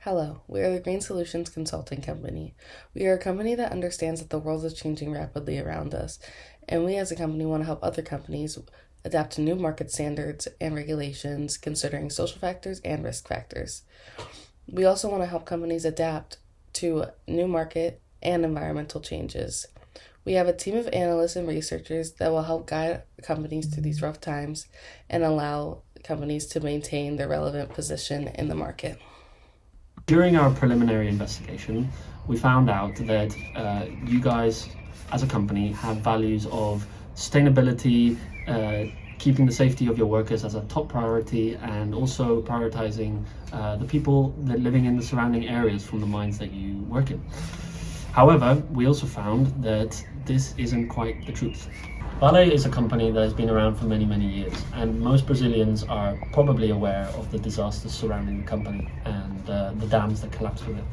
Hello, we are the Green Solutions Consulting Company. We are a company that understands that the world is changing rapidly around us, and we as a company want to help other companies adapt to new market standards and regulations considering social factors and risk factors. We also want to help companies adapt to new market and environmental changes. We have a team of analysts and researchers that will help guide companies through these rough times and allow companies to maintain their relevant position in the market. During our preliminary investigation, we found out that you guys, as a company, have values of sustainability, keeping the safety of your workers as a top priority, and also prioritizing the people that living in the surrounding areas from the mines that you work in. However, we also found that this isn't quite the truth. Vale is a company that has been around for many, many years, and most Brazilians are probably aware of the disasters surrounding the company and the dams that collapsed with it.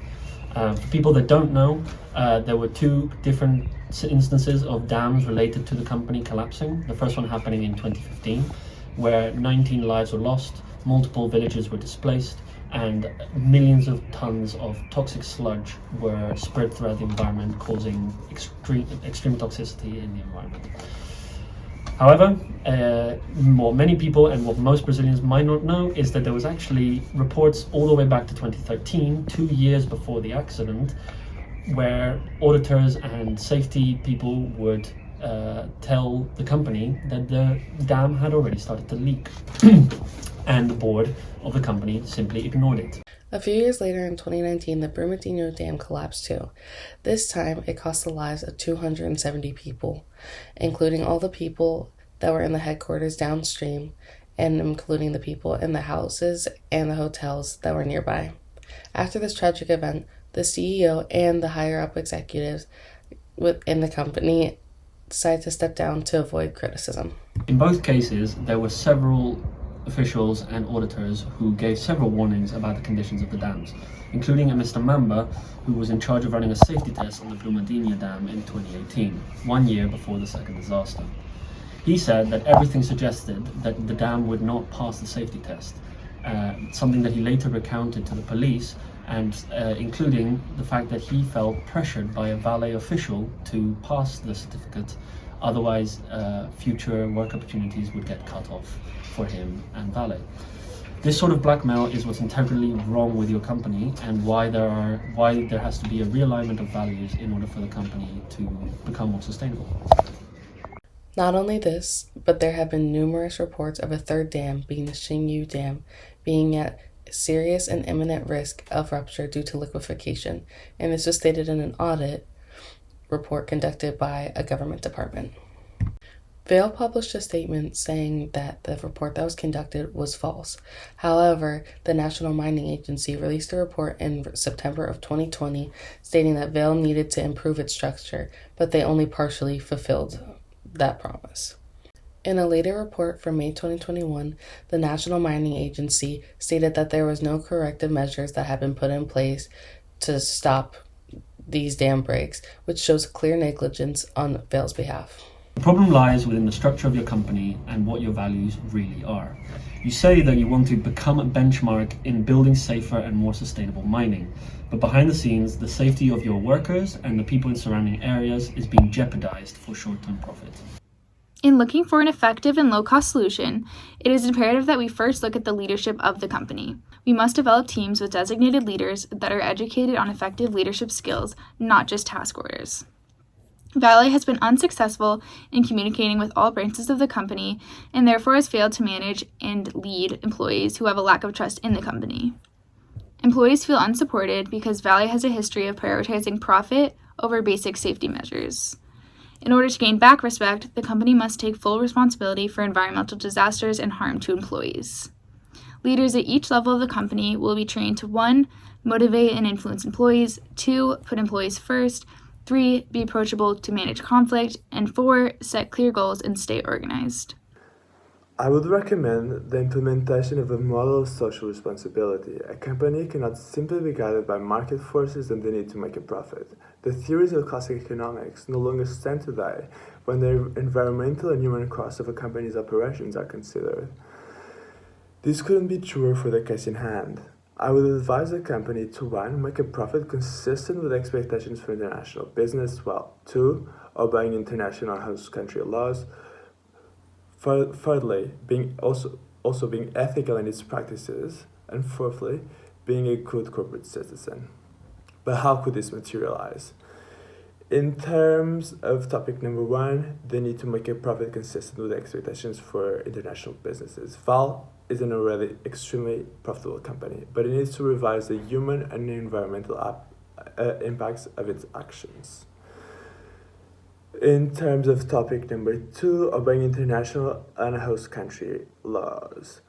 For people that don't know, there were two different instances of dams related to the company collapsing. The first one happening in 2015, where 19 lives were lost, multiple villages were displaced, and millions of tons of toxic sludge were spread throughout the environment, causing extreme toxicity in the environment. However, what many people and what most Brazilians might not know is that there was actually reports all the way back to 2013, 2 years before the accident, where auditors and safety people would tell the company that the dam had already started to leak. And the board of the company simply ignored it. A few years later, in 2019, the Brumadinho Dam collapsed too. This time, it cost the lives of 270 people, including all the people that were in the headquarters downstream, and including the people in the houses and the hotels that were nearby. After this tragic event, the CEO and the higher-up executives within the company decided to step down to avoid criticism. In both cases, there were several officials and auditors who gave several warnings about the conditions of the dams, including a Mr. Mamba, who was in charge of running a safety test on the Brumadinho Dam in 2018, 1 year before the second disaster. He said that everything suggested that the dam would not pass the safety test, something that he later recounted to the police, and including the fact that he felt pressured by a Vale official to pass the certificate. Otherwise, future work opportunities would get cut off for him and Vale. This sort of blackmail is what's integrally wrong with your company, and why there has to be a realignment of values in order for the company to become more sustainable. Not only this, but there have been numerous reports of a third dam, being the Xinyu Dam, being at serious and imminent risk of rupture due to liquefaction, and this was stated in an audit report conducted by a government department. Vale published a statement saying that the report that was conducted was false. However, the National Mining Agency released a report in September of 2020 stating that Vale needed to improve its structure, but they only partially fulfilled that promise. In a later report from May 2021, the National Mining Agency stated that there was no corrective measures that had been put in place to stop these dam breaks, which shows clear negligence on Vale's behalf. The problem lies within the structure of your company and what your values really are. You say that you want to become a benchmark in building safer and more sustainable mining, but behind the scenes, the safety of your workers and the people in surrounding areas is being jeopardized for short-term profit. In looking for an effective and low-cost solution, it is imperative that we first look at the leadership of the company. We must develop teams with designated leaders that are educated on effective leadership skills, not just task orders. Vale has been unsuccessful in communicating with all branches of the company, and therefore has failed to manage and lead employees who have a lack of trust in the company. Employees feel unsupported because Vale has a history of prioritizing profit over basic safety measures. In order to gain back respect, the company must take full responsibility for environmental disasters and harm to employees. Leaders at each level of the company will be trained to 1. Motivate and influence employees, 2. Put employees first, 3. Be approachable to manage conflict, and 4. Set clear goals and stay organized. I would recommend the implementation of a model of social responsibility. A company cannot simply be guided by market forces and the need to make a profit. The theories of classic economics no longer stand today when the environmental and human costs of a company's operations are considered. This couldn't be truer for the case in hand. I would advise the company to 1. Make a profit consistent with expectations for international business, 2. Obeying international host country laws, thirdly, being ethical in its practices, and fourthly, being a good corporate citizen. But how could this materialize? In terms of topic number 1, they need to make a profit consistent with expectations for international businesses. Val is an already extremely profitable company, but it needs to revise the human and environmental impacts of its actions. In terms of topic number 2, obeying international and host country laws,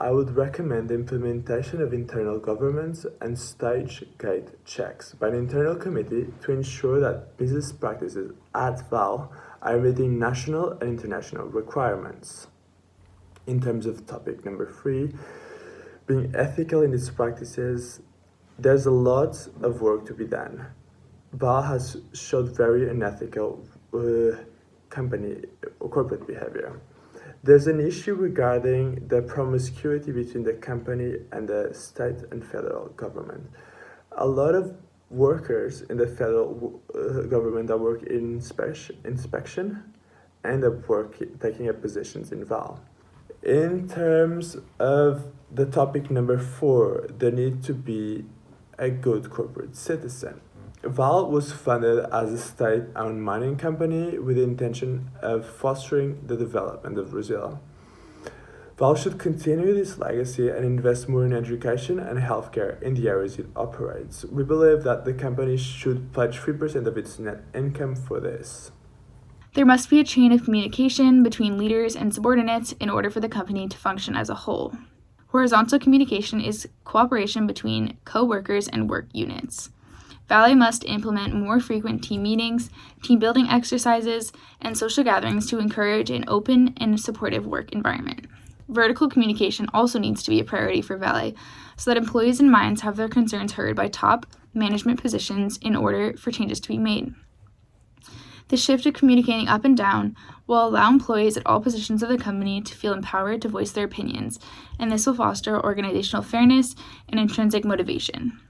I would recommend the implementation of internal governance and stage gate checks by an internal committee to ensure that business practices at Val are meeting national and international requirements. In terms of topic number 3, being ethical in its practices, there's a lot of work to be done. Val has showed very unethical corporate behavior. There's an issue regarding the promiscuity between the company and the state and federal government. A lot of workers in the federal government that work in inspection end up taking up positions in Val. In terms of the topic number 4, there need to be a good corporate citizen. Val was funded as a state-owned mining company with the intention of fostering the development of Brazil. Val should continue this legacy and invest more in education and healthcare in the areas it operates. We believe that the company should pledge 3% of its net income for this. There must be a chain of communication between leaders and subordinates in order for the company to function as a whole. Horizontal communication is cooperation between co-workers and work units. Vale must implement more frequent team meetings, team building exercises, and social gatherings to encourage an open and supportive work environment. Vertical communication also needs to be a priority for Vale so that employees and mines have their concerns heard by top management positions in order for changes to be made. The shift of communicating up and down will allow employees at all positions of the company to feel empowered to voice their opinions, and this will foster organizational fairness and intrinsic motivation.